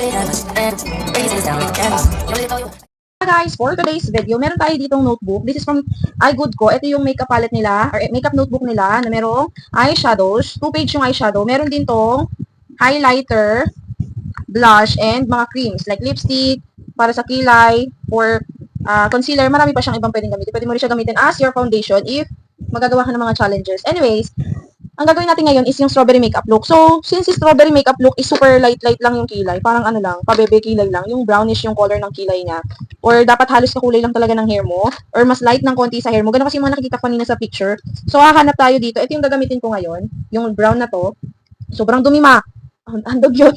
Guys, for today's video, meron tayo ditong notebook. This is from iGoodKo. Ito yung makeup palette nila, or makeup notebook nila, na merong eyeshadows. 2-page yung eyeshadow. Meron din tong highlighter, blush, and mga creams, like lipstick, para sa kilay, or concealer. Marami pa siyang ibang pwedeng gamitin. Pwede mo rin siya gamitin as your foundation if magagawa ka ng mga challenges. Anyways, ang gagawin natin ngayon is yung strawberry makeup look. So, since yung strawberry makeup look is super light lang yung kilay, parang ano lang, pabebe kilay lang, yung brownish yung color ng kilay niya, or dapat halos kakulay lang talaga ng hair mo, or mas light ng konti sa hair mo, ganun kasi yung mga nakikita ko kanina sa picture. So, hahanap tayo dito. Ito yung gagamitin ko ngayon, yung brown na to. Sobrang dumi, ma. Handog yun.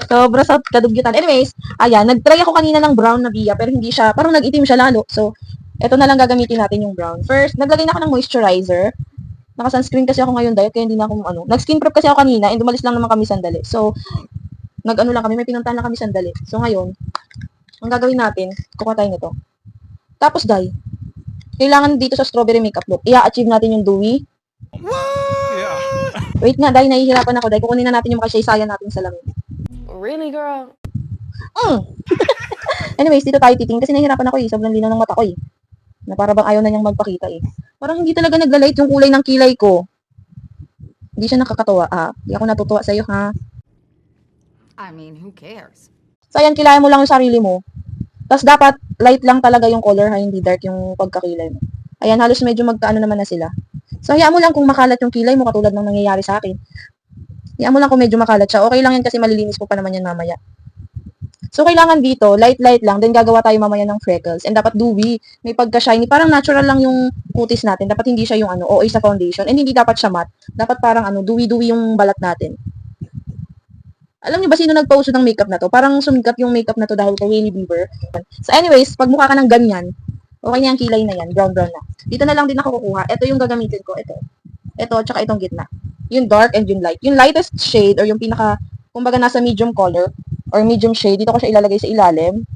Sobra sa kadugyutan. Anyways, ayan, nag-try ako kanina ng brown na Bia, pero hindi siya, parang nag-itim siya lalo. So, eto na lang gagamitin natin yung brown. First, naglagay na ako ng moisturizer. Naka-sunscreen kasi ako ngayon diet, kaya hindi na ako, nag-skin prep kasi ako kanina, and umalis lang naman kami sandali. So, nag-ano lang kami, may pinuntahan lang kami sandali. So, ngayon, ang gagawin natin, kukuha tayo nito. Tapos, dye. Kailangan dito sa strawberry makeup look, i-achieve natin yung dewy. Yeah. Wait nga, dye, nahihirapan ako, dye. Kukunin na natin yung makasaysayan natin sa lamin. Really, girl? Anyways, dito tayo titingin kasi nahihirapan ako eh. Sobrang linaw ng mata ko eh. Na para bang ayaw na niyang magpakita eh. Parang hindi talaga nagla-light yung kulay ng kilay ko. Hindi siya nakakatuwa. Hindi ako natutuwa sa'yo ha. I mean, who cares? So ayan, kilayan mo lang yung sarili mo. Tapos dapat light lang talaga yung color ha, hindi dark yung pagkakilay mo. Ayan, halos medyo magkaano naman na sila. So hayaan mo lang kung makalat yung kilay mo katulad ng nangyayari sa akin. Hayaan mo lang kung medyo makalat siya. Okay lang yan kasi malilinis ko pa naman yan mamaya. So, kailangan dito, light lang. Then, gagawa tayo mamaya ng freckles. And dapat dewy. May pagka-shiny. Parang natural lang yung kutis natin. Dapat hindi siya yung OA sa foundation. And hindi dapat siya matte. Dapat parang dewy-dewy yung balat natin. Alam niyo ba sino nagpa-uso ng makeup na to? Parang sumikat yung makeup na to dahil kay Hailey Bieber. So, anyways, pag mukha ka ng ganyan, okay na yung kilay na yan. Brown na. Dito na lang din ako kukuha. Ito yung gagamitin ko. Ito, tsaka itong gitna. Yung dark and yung light. Yung lightest shade or yung pinaka, kumbaga nasa medium color, or medium shade, dito ko siya ilalagay sa ilalim.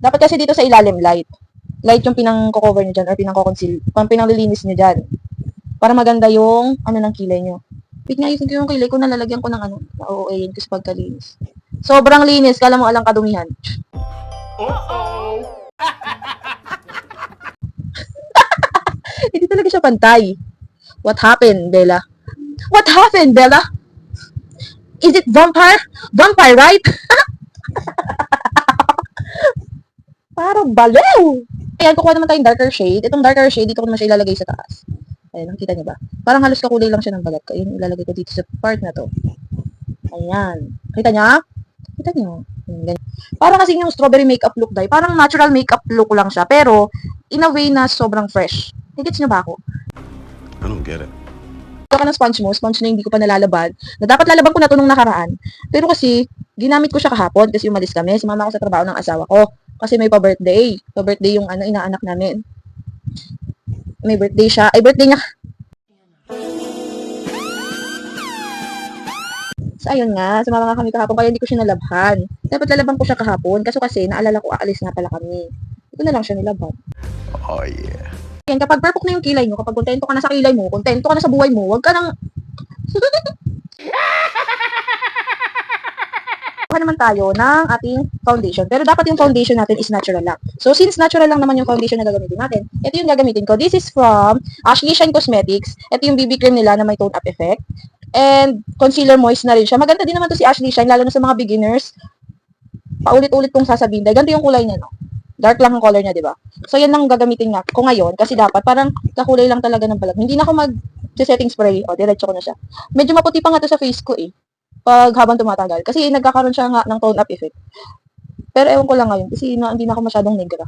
Dapat kasi dito sa ilalim, light. Light yung pinang-cover nyo dyan, or pinang-conceal, pinang-lilinis nyo dyan. Para maganda yung, ng kilay nyo. Wait nga, yung kilay ko, nalalagyan ko ng na-OA-in ko sa pagkalinis. Sobrang linis, kala mo alang kadumihan. Uh-oh. Hindi talaga siya pantay. What happened, Bella? What happened, Bella? Is it vampire? Vampire, right? Parang baliw! Ayan, kukuha naman tayong darker shade. Itong darker shade, dito ko naman siya ilalagay sa taas. Ayan, nakita niyo ba? Parang halos kakulay lang siya ng balat ko. Ayan, ilalagay ko dito sa part na to. Ayan. Kita niya? Kita niyo? Ganyan. Parang kasi yung strawberry makeup look, dahil parang natural makeup look lang siya. Pero, in a way na sobrang fresh. Higits niyo ba ako? I don't get it. Ka ng sponge mo, sponge na hindi ko pa nalalabad, na dapat lalaban ko na ito nung nakaraan. Pero kasi, ginamit ko siya kahapon kasi umalis kami, sumama ako sa trabaho ng asawa ko. Kasi may pa-birthday. Pa-birthday yung inaanak namin. May birthday siya. Ay, birthday niya. So, ayun nga, sumama nga kami kahapon, kaya hindi ko siya nalabhan. Dapat lalaban ko siya kahapon, kasi naalala ko, aalis nga pala kami. Hindi ko na lang siya nilabhan. Oh, yeah. Yan, kapag perfect na yung kilay mo, kapag kontento ka na sa kilay mo, kontento ka na sa buhay mo, huwag ka nang... Huwag naman tayo ng ating foundation. Pero dapat yung foundation natin is natural lang. So, since natural lang naman yung foundation na gagamitin natin, ito yung gagamitin ko. This is from Ashley Shine Cosmetics. Ito yung BB cream nila na may tone up effect. And concealer moist na rin siya. Maganda din naman to si Ashley Shine, lalo na sa mga beginners. Paulit-ulit kong sasabihin. Dahil ganito yung kulay niya, no? Dark lang ang color niya, di ba? So, yan ang gagamitin nga ko ngayon. Kasi dapat, parang kakulay lang talaga ng balat. Hindi na ako mag-setting spray. O, diretso ko na siya. Medyo maputi pa nga to sa face ko eh. Pag habang tumatagal. Kasi nagkakaroon siya nga ng tone up effect. Pero ewan ko lang ngayon. Kasi hindi na ako masyadong negra.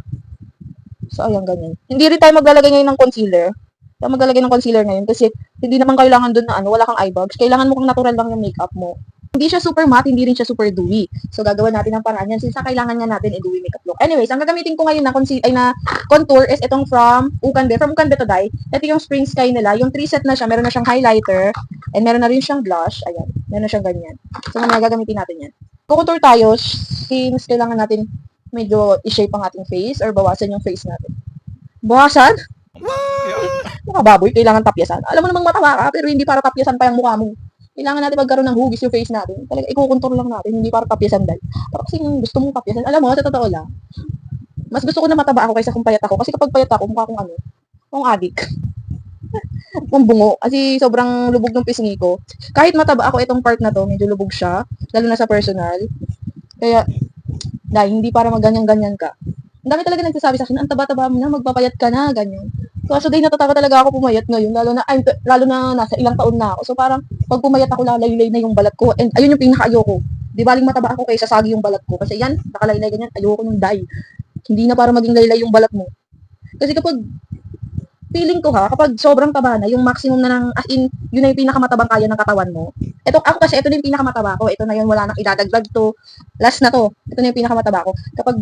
So, ayan, ganyan. Hindi rin tayo maglalagay ngayon ng concealer. Tayo maglalagay ng concealer ngayon. Kasi hindi naman kailangan dun na wala kang eye bags. Kailangan mo kung natural lang yung makeup mo. Hindi siya super matte, hindi rin siya super dewy. So, gagawin natin ang paraan yan since kailangan nga natin i-dewy makeup look. Anyways, ang gagamitin ko ngayon na contour is itong from Ukanbe. From Ukanbe to dye. Ito yung Spring Sky nila. Yung 3 set na siya. Meron na siyang highlighter. And meron na rin siyang blush. Ayan. Meron na siyang ganyan. So, mamaya gagamitin natin yan. Kukontour tayo since kailangan natin medyo i-shape ang ating face or bawasan yung face natin. Bawasan? Yeah. Mga baboy, kailangan tapyasan. Alam mo namang mataba ka, pero hindi para tapyasan pa yung mukha mo. Kailangan natin magkaroon ng hugis yung face natin. Talaga, ikukontrol lang natin, hindi para tapyasan dahil. Para kasi gusto mong tapyasan. Alam mo, sa totoo lang, mas gusto ko na mataba ako kaysa kung payat ako. Kasi kapag payat ako, mukha akong ano, akong adik. Kung bungo. Kasi sobrang lubog ng pisngi ko. Kahit mataba ako itong part na to, medyo lubog siya. Lalo na sa personal. Kaya, dahil hindi para maganyan-ganyan ka. Ang dami talaga nagsasabi sa akin, ang taba-taba mo na, magpapayat ka na, ganyan. So dahil natatakot talaga ako pumayat ngayon, lalo na nasa ilang taon na ako. So parang, pag pumayat ako, lalaylay na yung balat ko. And ayun yung pinaka-ayoko. Di baling mataba ako kaysa sagi yung balat ko. Kasi yan, nakalaylay ganyan, ayoko nung dye. Hindi na para maging laylay yung balat mo. Kasi kapag, feeling ko kapag sobrang taba na, yung maximum na ng, as in, yun na yung pinakamatabang kaya ng katawan mo. Ako kasi, ito na yung pinakamataba ko. Ito na yun, wala nang idadagdag to. Last na to. Ito na yung pinakamataba ko. Kapag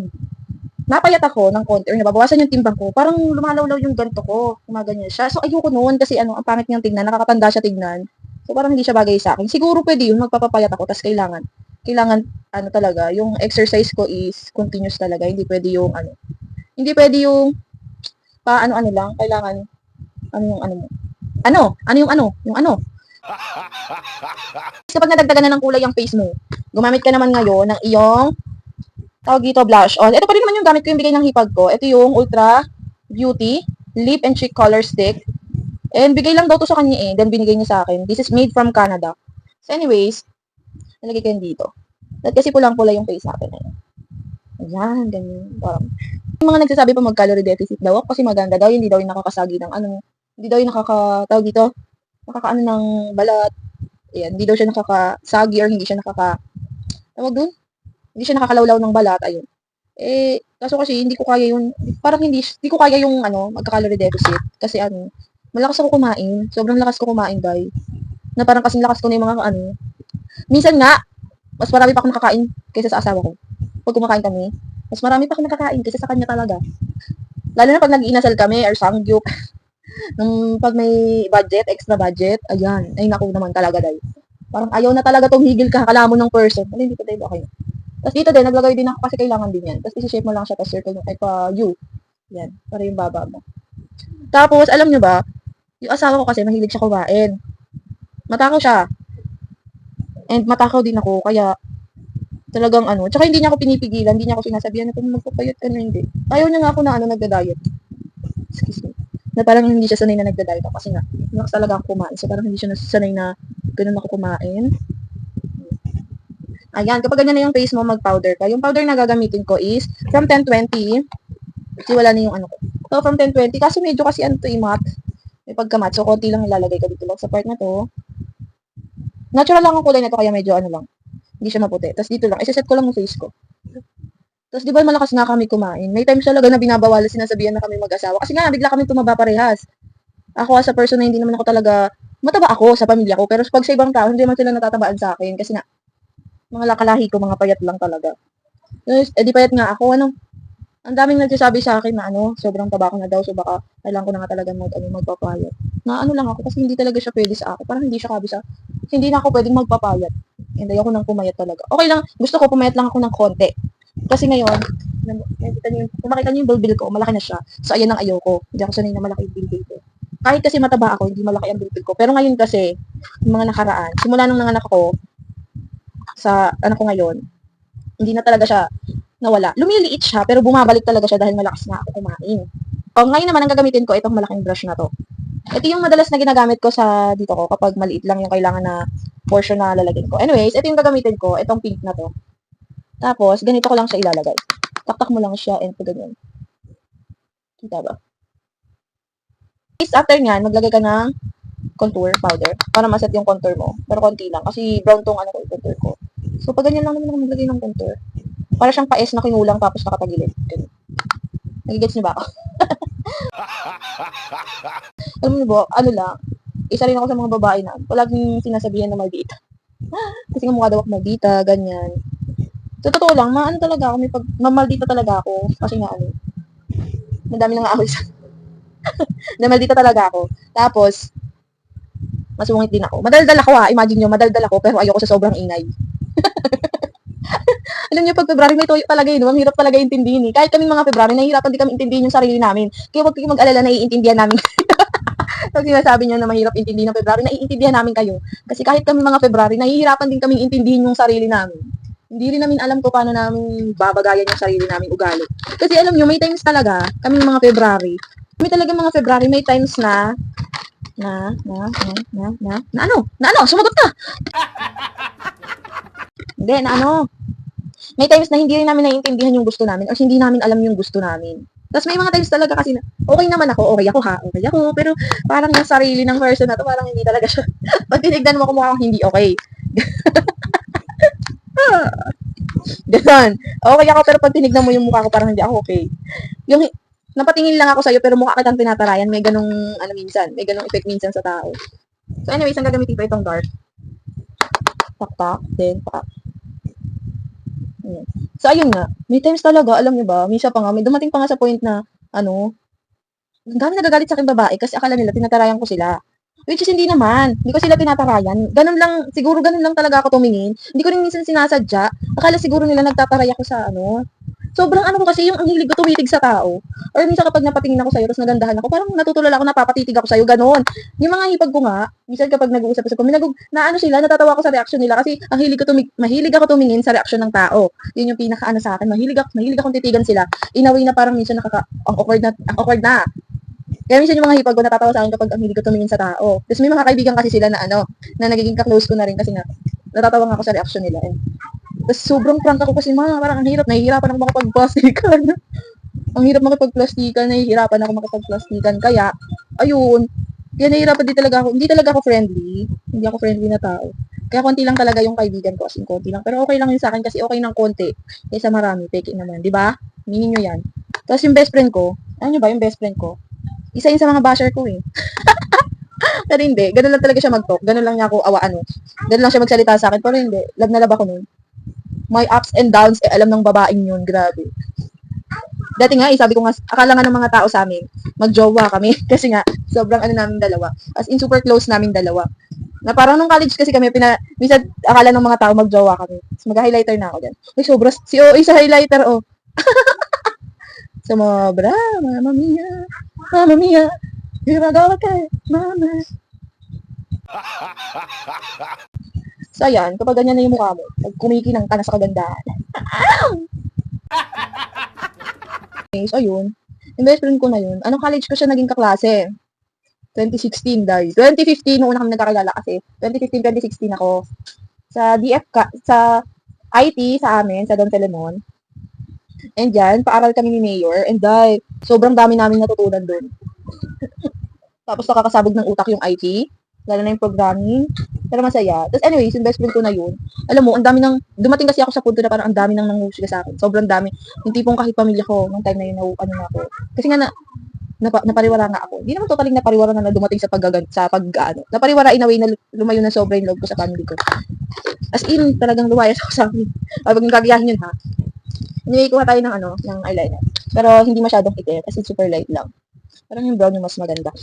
napayat ako ng konti or nababawasan yung timbang ko, parang lumalawlaw yung ganto ko. Gumaganyan siya. So, ayoko noon kasi ang pangit niyang tignan, nakakatanda siya tignan. So, parang hindi siya bagay sa akin. Siguro pwede yun, magpapapayat ako, tapos kailangan, talaga, yung exercise ko is continuous talaga. Hindi pwede yung, hindi pwede yung, ano lang, kailangan, mo. Yung kapag nadagdagan na ng kulay ang face mo, gumamit ka naman ngayon ng iyong tawag dito, blush on. Ito pa rin naman yung gamit ko yung bigay ng hipag ko. Ito yung Ultra Beauty Lip and Cheek Color Stick. And bigay lang daw to sa kanya Then binigay niya sa akin. This is made from Canada. So anyways, nalagay ko yun dito. At kasi pulang-pula yung face natin. Ayan, ganyan. Parang, yung mga nagsasabi pa mag-calorie deficit daw ako kasi maganda daw. Hindi daw yung nakakasagi ng hindi daw yung tawag dito, nakakaano ng balat. Ayan, hindi daw siya nakakasagi or hindi siya tawag dun? Hindi siya nakakalawlaw ng balat, ayun. Kaso kasi hindi ko kaya yun, parang hindi ko kaya yung magka-calorie deficit. Kasi malakas ako kumain. Sobrang lakas ko kumain, guys. Na parang kasing lakas ko na yung mga minsan nga, mas marami pa ako nakakain kaysa sa asawa ko. Pag kumakain kami, mas marami pa ako nakakain kaysa sa kanya talaga. Lalo na pag nag-iinasal kami or samgyup. Nung pag may budget, extra budget, ayan, ay naku naman talaga, guys. Parang ayaw na talaga tumigil ka, kala mo ng person. Hindi ko tayo okay. Tapos dito din, naglagay din ako kasi kailangan din yan. Tapos isi-shape mo lang siya, tapos circle yung U. Yan, para yung baba mo. Tapos, alam nyo ba, yung asawa ko kasi mahilig siya kumain. Matakaw siya. And matakaw din ako, kaya talagang tsaka hindi niya ako pinipigilan, hindi niya ako sinasabihan na kung magpapayat ka na hindi. Ayaw niya nga ako na nagda-diet. Excuse me. Na parang hindi siya sanay na nagda-diet ako kasi nga, malakas talaga ako kumain. So parang hindi siya sanay na ganun ako kumain. Ayan, kapag ganyan na yung face mo, mag-powder ka. Yung powder na gagamitin ko is from 1020. Kasi wala na yung ko. So, from 1020. Kaso medyo kasi matte. May pagka-matte. So, konti lang ilalagay ko dito lang sa part na to. Natural lang ang kulay na to, kaya medyo lang. Hindi siya maputi. Tapos dito lang, isa-set ko lang yung face ko. Tapos di ba malakas nga kami kumain. May times talaga na binabawalan, sinasabihan na kami mag-asawa. Kasi nga, bigla kami tumaba parehas. Ako as a person na hindi naman ako talaga, mataba ako sa pamilya ko. Pero pag sa ibang tao, hindi naman sila natatabaan sa akin. Kasi nga, mga lakalahi ko, mga payat lang talaga. Di payat nga ako, ang daming nagsasabi sa akin na sobrang taba ko na daw, so baka kailangan ko na nga talaga magpapayat. Na lang ako, kasi hindi talaga siya pwede sa akin. Parang hindi siya hindi na ako pwedeng magpapayat. Hindi ako nang pumayat talaga. Okay lang, gusto ko pumayat lang ako ng konti. Kasi ngayon, kung makita niyo yung bilbil ko, malaki na siya. So ayan ang ayoko. Hindi ako sanay na malaki yung bilbil ko. Kahit kasi mataba ako, hindi malaki ang bilbil ko. Pero ngayon kasi, yung mga nakaraan, simula nung nanganak ako, sa anak ko ngayon, hindi na talaga siya nawala. Lumiliit siya, pero bumabalik talaga siya dahil malakas na ako kumain. O, ngayon naman, ang gagamitin ko, itong malaking brush na to. Ito yung madalas na ginagamit ko sa dito ko, kapag maliit lang yung kailangan na portion na lalagyan ko. Anyways, ito yung gagamitin ko, itong pink na to. Tapos, ganito ko lang siya ilalagay. Taktak mo lang siya, and ganyan. Kita ba? After nyan, maglagay ka ng contour powder para maset yung contour mo. Pero konti lang, kasi brown tong contour ko. So, pag ganyan lang naman ako maglagay ng contour. Para siyang paes na kinulang tapos nakatagilid. Nagigets niyo ba ako? Alam mo ba, lang, isa rin ako sa mga babae na palaging sinasabihan na maldita. Kasi nga mukha daw ako maldita, ganyan. So, totoo lang, talaga ako, mamaldita talaga ako. Kasi nga madami nang aaway sa namaldita talaga ako. Tapos, masungit din ako. Madaldal ako imagine nyo, madaldal ako, pero ayoko sa sobrang ingay. Alam niyo, pag February may toyo talaga yun, ang hirap talaga intindihin Kahit kaming mga February, nahihirapan din kami intindihin yung sarili namin. Kaya huwag kayong mag-alala, naiintindihan namin. Pag sinasabi niyo na mahirap intindihin ng February, naiintindihan namin kayo. Kasi kahit kami mga February, nahihirapan din kaming intindihin yung sarili namin. Hindi rin namin alam kung paano namin babagayan yung sarili namin ugali. Kasi alam nyo, may times talaga, kaming mga February, may talaga mga February, may times na ano? Sumagot ka! Hindi, na ano? May times na hindi rin namin naiintindihan yung gusto namin or hindi namin alam yung gusto namin. Tapos may mga times talaga kasi na, okay naman ako, okay ako, pero parang yung sarili ng person na to, parang hindi talaga siya. Pag tinignan mo ako mukhang hindi okay. Ganon. Okay ako, pero pag tinignan mo yung mukha ko, parang hindi ako okay. Yung, napatingin lang ako sa'yo, pero mukha kitang tinatarayan, may ganong, may ganong effect minsan sa tao. So anyways, ang gagamitin ko itong dark. Tak, then pak. Ayan. So, ayun nga. May times talaga, alam niyo ba, minsan pa nga, may dumating pa nga sa point na, ang dami nagagalit sa akin babae kasi akala nila tinatarayan ko sila. Which is hindi naman. Hindi ko sila tinatarayan. Siguro ganun lang talaga ako tumingin. Hindi ko rin minsan sinasadya. Akala siguro nila nagtataray ako sa sobrang ko kasi yung ang hilig ko tumitig sa tao. Or minsan kapag napatingin ako sa'yo, tapos nagandahan ako, parang natutulala ako, napapatitig ako sa'yo, ganon. Yung mga hipag ko nga, minsan kapag nag-uusap sa sila, natatawa ako sa reaction nila kasi ang mahilig ako tumingin sa reaction ng tao. Yun yung pinaka sa akin, mahilig akong titigan sila. In a way na parang minsan ang awkward na. Kaya minsan yung mga hipag ko natatawa sa akin kapag ang hilig ko tumingin sa tao. Tapos may mga kaibigan kasi sila na na nagiging ka-close ko na rin kasi nga, natatawa nga ako sa reaction nila. Tapos sobrang prank ako kasi parang ang hirap, nahihirapan ako makapag-plastikan. Ang hirap makipag-plastikan, nahihirapan ako makipag-plastikan. Kaya, ayun, nahihirapan hindi talaga ako friendly. Hindi ako friendly na tao. Kaya konti lang talaga yung kaibigan ko, as in konti lang. Pero okay lang yun sa akin kasi okay ng konti. Kaysa marami, peke naman, di ba? Meaning nyo yan. Tapos yung best friend ko, ano ba yung best friend ko? Isa yun sa mga basher ko eh. Pero hindi, ganun lang talaga siya mag-talk. Ganun lang niya ako ganun lang siya magsalita sa akin. Pero hindi, love na love ako nun. May ups and downs, alam ng babaeng yun, grabe. Dati nga, sabi ko nga, akala nga ng mga tao sa amin, magjowa kami. Kasi nga, sobrang namin dalawa. As in, super close namin dalawa. Na parang nung college kasi kami, minsan, akala ng mga tao magjowa kami. So, mag-highlighter na ako dyan. Ay, sobra, si OA sa highlighter, oh. Sumobra, mama mia, ginagawa ka, mama. So, ayan, kapag ganyan na yung mukha mo, pag kumikinang ka na sa kagandahan. Okay, so, ayun. Yung best friend ko na yun. Anong college ko siya naging kaklase? 2016, dahil. 2015, nung una kami nagkakilala kasi. 2015, 2016 ako. Sa sa IT, sa amin, sa Don Telemon. And yan, paaral kami ni Mayor. And dahil, sobrang dami namin natutunan doon. Tapos nakakasabog ng utak yung IT. Lalo na yung programming. Pero masaya. Tapos anyways, yung best friend ko na yun, alam mo, ang dami dumating kasi ako sa punto na parang ang dami nanghusga sa akin. Sobrang dami. Yung tipong kahit pamilya ko, nung time na yun, na ako. Kasi nga napariwara nga ako. Hindi naman totaling napariwara na dumating sa napariwara in a way na lumayo na sobra yung love ko sa family ko. As in, talagang lumayas ako sa akin. Pag gagayahin yun ha. Anyway, kuha tayo ng eyeliner. Pero hindi masyadong itim, kasi super light lang. Parang yung brown yung mas maganda.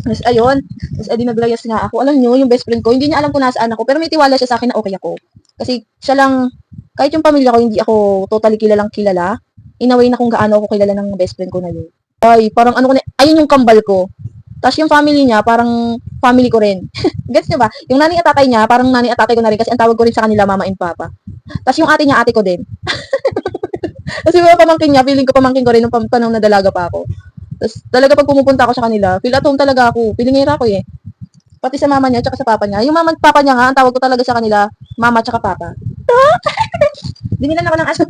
Tapos, ayun. Tapos, edi naglayas nga ako. Alam nyo, yung best friend ko, hindi niya alam kung nasaan ako. Pero may tiwala siya sa akin na okay ako. Kasi, siya lang, kahit yung pamilya ko, hindi ako totally kilalang kilala. In a way na kung gaano ako kilala ng best friend ko na yun. Ay, parang ayun yung kambal ko. Tapos, yung family niya, parang family ko rin. Gets nyo ba? Yung nanay at tatay niya, parang nanay at tatay ko na rin kasi ang tawag ko rin sa kanila, mama and papa. Tapos, yung ate niya, ate ko din. Kasi mga pamangkin niya, feeling ko pamangkin ko rin nung panahon na dalaga pa ako. Tapos talaga pag pumupunta ako sa kanila, feel at home talaga ako. Pilingera ko eh. Pati sa mama niya, tsaka sa papa niya. Yung mama at papa niya nga, ang tawag ko talaga sa kanila, mama tsaka papa. Dinilan ako ng aso.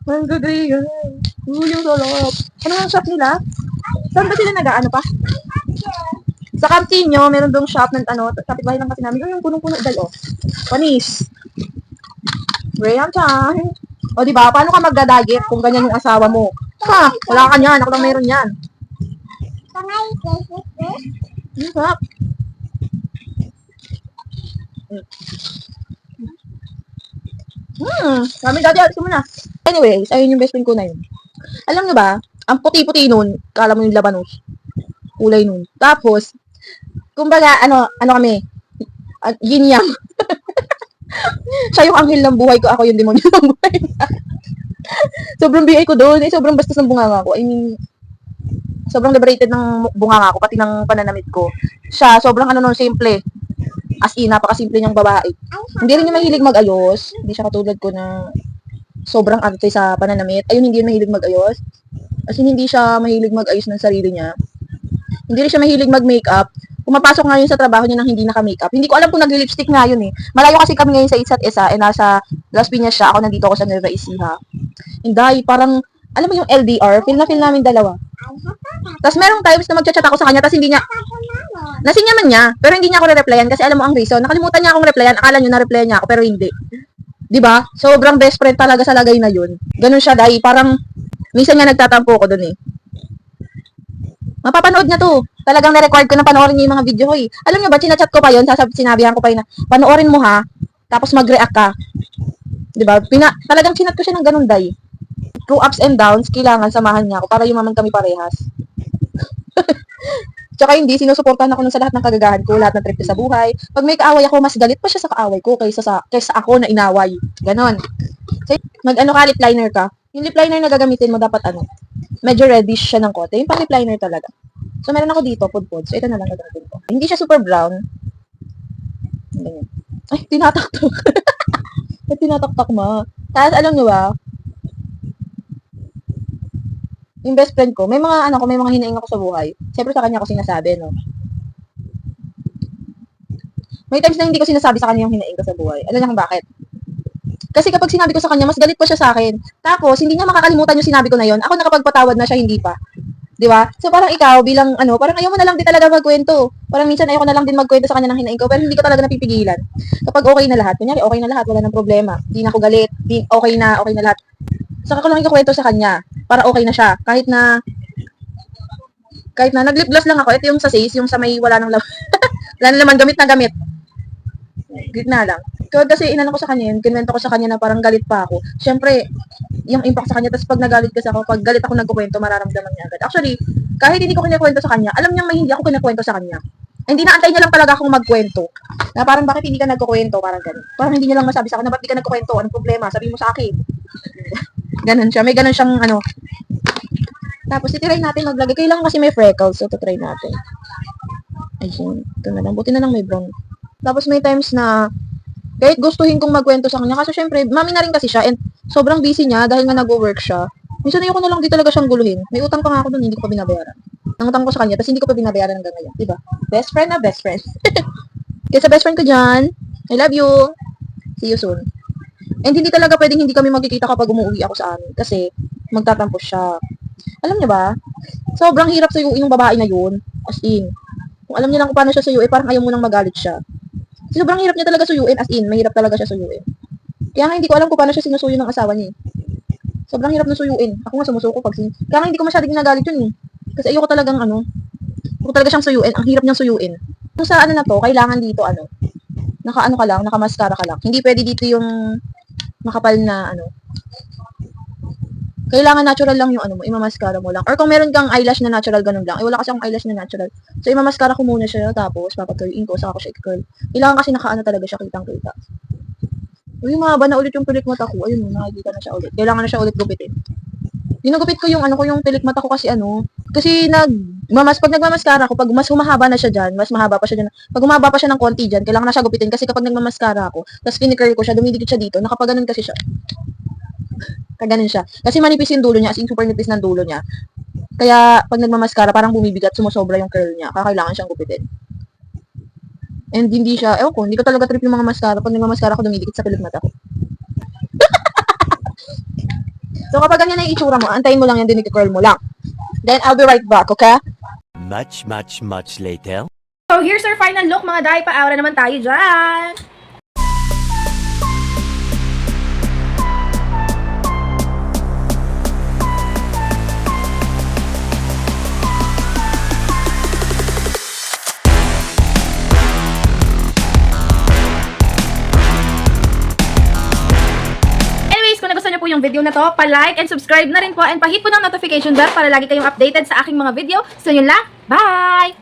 Ang gagay yan. Yung solop. Ano ang shop nila? Saan ba sila nag-ano pa? Sa Camtinyo, meron dong shop ng kapitbahay lang kasi namin. Yung punong-puno dal, oh. Panis. Graham time. O, diba? Paano ka magdadagit kung ganyan yung asawa mo? Ha? Wala ka niyan. Ako lang meron yan. Sarap. Kami dati, alis mo na. Anyways, ayun yung best friend ko na yun. Alam nyo ba, ang puti-puti nun, kala mo yung labanos. Kulay nun. Tapos, kumbaga, kami, yin yang. Siya yung anghel ng buhay ko, ako yung demonyo ng buhay. Sobrang BI ko doon, sobrang bastos ng bunganga ko. I mean, Sobrang liberated ng bunganga ko, pati ng pananamit ko. Siya, sobrang ano nun, simple. As in, napakasimple niyang babae. Hindi rin niya mahilig mag-ayos. Hindi siya katulad ko na sobrang arte sa pananamit. Ayun, hindi mahilig mag-ayos. As in, hindi siya mahilig mag-ayos ng sarili niya. Hindi rin siya mahilig mag-makeup. Pumapasok nga yun sa trabaho niya nang hindi naka-makeup. Hindi ko alam kung nag-lipstick nga yun eh. Malayo kasi kami ngayon sa isa't isa. Nasa Las Piñas siya. Ako nandito ako sa Nueva Ecija. Hindi, parang, alam mo yung LDR? Feel na feel namin dalawa. Tapos merong times na magchat-chat ako sa kanya, tapos hindi niya, nasin man niya, pero hindi niya ako re-replyan kasi alam mo ang reason. Nakalimutan niya akong replyan. Akala niyo na-replyan niya ako, pero hindi. 'Di ba? Sobrang best friend talaga sa lagay na yun. Ganun siya, dahil parang minsan nga nagtatampo ko dun eh. Mapapanood niya to. Talagang na-record ko na panoorin niya yung mga video ko eh. Alam niyo ba, chinachat ko pa yun, sinabihan ko pa yun na, panoorin mo ha, tapos mag-react ka. 'Di ba? Talagang chinat ko siya ng ganun, dahil through ups and downs, kailangan samahan niya ako para yumaman kami parehas. Tsaka hindi, sinusuportahan ako nun sa lahat ng kagagahan ko, lahat ng trip ko sa buhay. Pag may kaaway ako, mas galit pa siya sa kaaway ko kaysa ako na inaway. Ganon. So, mag-ano ka, lip liner ka. Yung lip liner na gagamitin mo, dapat ano, medyo reddish siya ng kote. Yung pang lip liner talaga. So, meron ako dito, pudpud. So, ito na lang gagamitin ko. Hindi siya super brown. Ganyan. Ay, tinataktak. Ay, tinataktak ma. Tapos, alam nyo ba, yung best friend ko, may mga may mga hinaing ako sa buhay. Siyempre sa kanya ko sinasabi, no. May times na hindi ko sinasabi sa kanya yung hinaing ko sa buhay. Alam niya kung bakit? Kasi kapag sinabi ko sa kanya, mas galit pa siya sa akin. Tapos, hindi niya makakalimutan yung sinabi ko na yon. Ako nakapagpatawad na siya, hindi pa. Di ba? So, parang ikaw, bilang parang ayaw mo na lang din talaga magkwento. Parang minsan ayaw ko na lang din magkwento sa kanya ng hinaing ko, pero hindi ko talaga napipigilan. Kapag okay na lahat, kunyari okay na lahat, wala nang problema. Hindi na ako galit, okay na lahat. Saka ko lang ikukwento sa kanya para okay na siya. Kahit na nag-lip gloss lang ako. Ito yung sa Says, yung sa may wala nang wala na naman, gamit na gamit. Gitna lang. Kasi inano ko sa kanya yun, kinwento ko sa kanya na parang galit pa ako. Siyempre, yung impact sa kanya, tapos pag nagalit kasi ako, pag galit ako nagkukwento, mararamdaman niya agad. Actually, kahit hindi ko kinikwento sa kanya, alam niyang may hindi ako kinikwento sa kanya. Hindi na antay niya lang talaga akong magkwento. Na parang bakit hindi ka nagkukwento, parang ganun. Parang hindi niya lang masabi sa akin na ba't di ka nagkukwento, anong problema, sabi mo sa akin. Ganon siya. May ganon siyang Tapos, titry natin maglagay. Kailangan kasi may freckles. So, titry natin. Ayun. Ito na lang. Buti na lang may brown. Tapos, may times na kahit gustuhin kong magkwento sa kanya. Kasi, syempre, mami na rin kasi siya. And, sobrang busy niya dahil nga nag-work siya. Minsan, ayoko na lang di talaga siyang guluhin. May utang pa nga ako dun. Hindi ko pa binabayaran. Nangutang ko sa kanya. Tapos, hindi ko pa binabayaran hanggang ngayon. Diba? Best friend na best friend. Kaya sa best friend ko dyan, I love you. See you soon. And hindi talaga pwedeng hindi kami magkikita kapag umuwi ako sa amin. Kasi, magtatampo siya. Alam niyo ba? Sobrang hirap suyuin yung babae na yun. As in. Kung alam niya lang kung paano siya suyuin, parang ayaw mo nang magalit siya. Sobrang hirap niya talaga suyuin. As in, mahirap talaga siya suyuin. Kaya nga hindi ko alam kung paano siya sinusuyo ng asawa niya. Sobrang hirap na suyuin. Ako nga sumusuko pag kaya nga hindi ko masyadong ginagalit yun eh. Kasi ayoko talagang ayoko talaga siyang suyuin. Ang hirap niyang suyuin. Kung sa na to, kailangan dito naka ka lang, naka-mascara ka lang. Hindi pwede dito yung makapal na kailangan natural lang yung mo, imamaskara mo lang. Or kung meron kang eyelash na natural, ganun lang. Wala kasi akong eyelash na natural. So, imamaskara ko muna siya, tapos papatuloyin ko, saka ko siya i-curl. Kailangan kasi talaga siya, kitang-kita. Uy, mahaba na ulit yung pilik mata ko. Ayun, nakikita na siya ulit. Kailangan na siya ulit gupitin. Ginugupit ko yung yung pilik mata ko kasi kasi pag nagmamaskara ako, pag mas humahaba na siya dyan, mas mahaba pa siya dyan. Pag humaba pa siya ng konti dyan, kailangan na siya gupitin kasi kapag nagmamaskara ako, tapos kinikurl ko siya, dumidikit siya dito, nakapaganon kasi siya. Kaganon siya. Kasi manipis yung dulo niya, as in super nipis ng dulo niya. Kaya, pag nagmamaskara, parang bumibigat, sumusobra yung curl niya. Kailangan siyang gupitin. And hindi siya, hindi ko talaga trip yung mga maskara. Pag nagmamaskara ako, dumidikit sa pilik mata ko. So, kapag ganyan na yung itsura mo, antayin mo lang yan, dinikicurl mo lang. Then, I'll be right back, okay? Much later. So, here's our final look, mga day. Pa-aura naman tayo dyan. Po yung video na to, pa-like and subscribe na rin po and pa-hit po ng notification bell para lagi kayong updated sa aking mga video. So yun lang, bye!